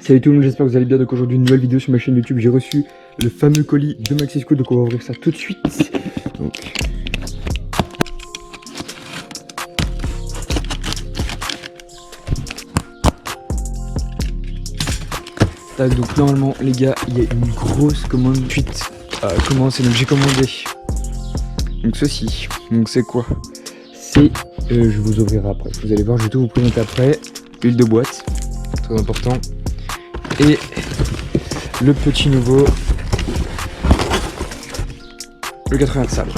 Salut tout le monde, j'espère que vous allez bien. Donc aujourd'hui une nouvelle vidéo sur ma chaîne YouTube. J'ai reçu le fameux colis de Maxi Scoot, donc on va ouvrir ça tout de suite. Donc normalement les gars, il y a une grosse commande suite à commencer. Donc j'ai commandé donc ceci. Donc c'est quoi? C'est je vous ouvrirai après. Vous allez voir, je vais tout vous présenter après. Huile de boîte, très important. Et le petit nouveau, le 80 salles.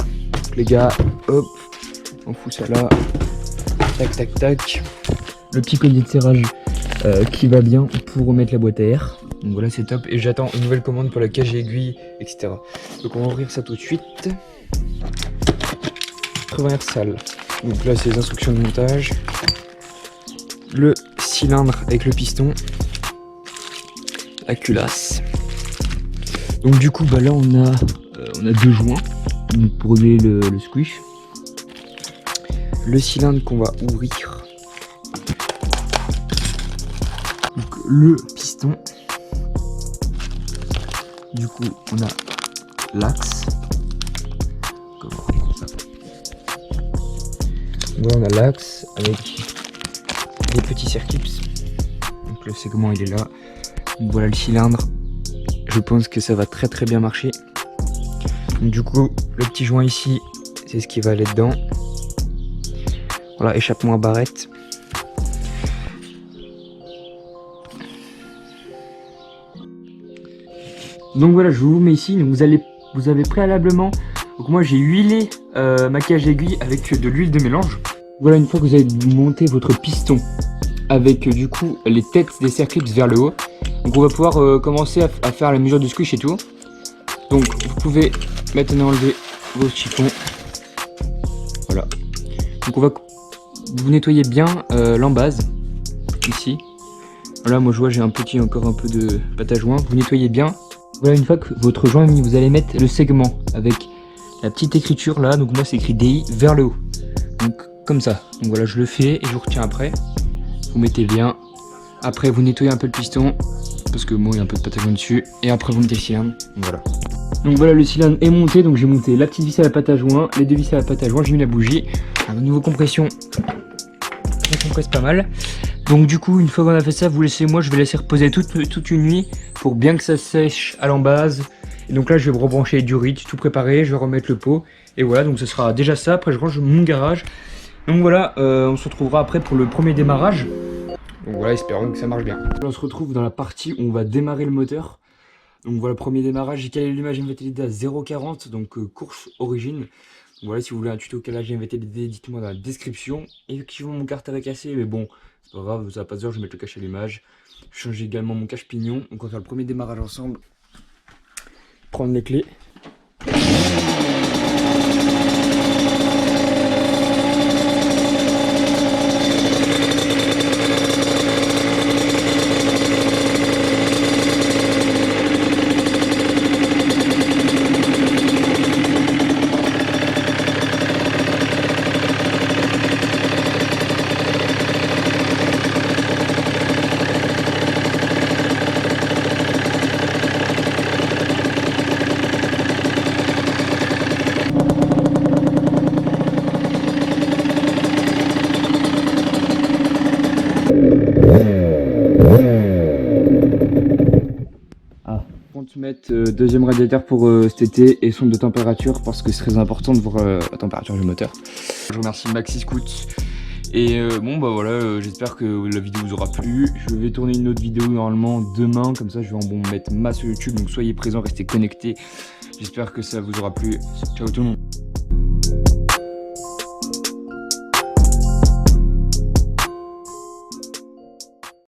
Les gars, hop, on fout ça là. Tac tac tac. Le petit collier de serrage qui va bien pour remettre la boîte à air. Donc voilà, c'est top. Et j'attends une nouvelle commande pour la cage aiguille, etc. Donc on va ouvrir ça tout de suite. 80 salles. Donc là, c'est les instructions de montage. Le cylindre avec le piston. La culasse. Donc du coup, bah là, on a deux joints pour donner le squish. Le cylindre qu'on va ouvrir. Donc, le piston. Du coup, on a l'axe. Voilà, on a l'axe avec des petits circuits. Donc le segment il est là. Donc voilà le cylindre. Je pense que ça va très très bien marcher. Donc du coup, le petit joint ici, c'est ce qui va aller dedans. Voilà, échappement à barrette. Donc voilà, je vous mets ici. Donc vous avez préalablement, donc moi j'ai huilé ma cage aiguille avec de l'huile de mélange. Voilà, une fois que vous avez monté votre piston avec du coup les têtes des circuits vers le haut, donc on va pouvoir commencer à faire la mesure du squish et tout. Donc vous pouvez maintenant enlever vos chiffons. Voilà. Donc vous nettoyez bien l'embase ici. Voilà, moi je vois j'ai encore un peu de pâte à joint. Vous nettoyez bien. Voilà, une fois que votre joint est mis, vous allez mettre le segment avec la petite écriture là. Donc moi c'est écrit DI vers le haut. Donc comme ça. Donc voilà, je le fais et je vous retiens après. Vous mettez bien. Après vous nettoyez un peu le piston parce que moi il y a un peu de pâte à joint dessus. Et après vous mettez le cylindre. Donc voilà. Donc voilà, le cylindre est monté. Donc j'ai monté la petite vis à la pâte à joint, les deux vis à la pâte à joint. J'ai mis la bougie. Alors, au niveau compression, ça compresse pas mal. Donc du coup, une fois qu'on a fait ça, vous laissez, moi je vais laisser reposer toute une nuit pour bien que ça sèche à l'embase. Et donc là je vais rebrancher du reach, tout préparé, je vais remettre le pot. Et voilà, donc ce sera déjà ça. Après je range mon garage. Donc voilà, on se retrouvera après pour le premier démarrage. Donc voilà, espérons que ça marche bien. Là, on se retrouve dans la partie où on va démarrer le moteur. Donc voilà, premier démarrage, j'ai calé l'image MVTLD à 0,40, donc course origine. Donc voilà, si vous voulez un tuto calage MVTLD, dites-moi dans la description. Effectivement, mon carter est cassé, mais bon, c'est pas grave, ça va pas se dire, je vais mettre le cache à l'image. Je change également mon cache pignon. Donc on va faire le premier démarrage ensemble. Prendre les clés. Mettre deuxième radiateur pour cet été et sonde de température parce que c'est très important de voir la température du moteur. Je remercie Maxi Scoot et bon bah voilà, j'espère que la vidéo vous aura plu. Je vais tourner une autre vidéo normalement demain, comme ça je vais en mettre masse sur YouTube, donc soyez présents, restez connectés. J'espère que ça vous aura plu. Ciao tout le monde.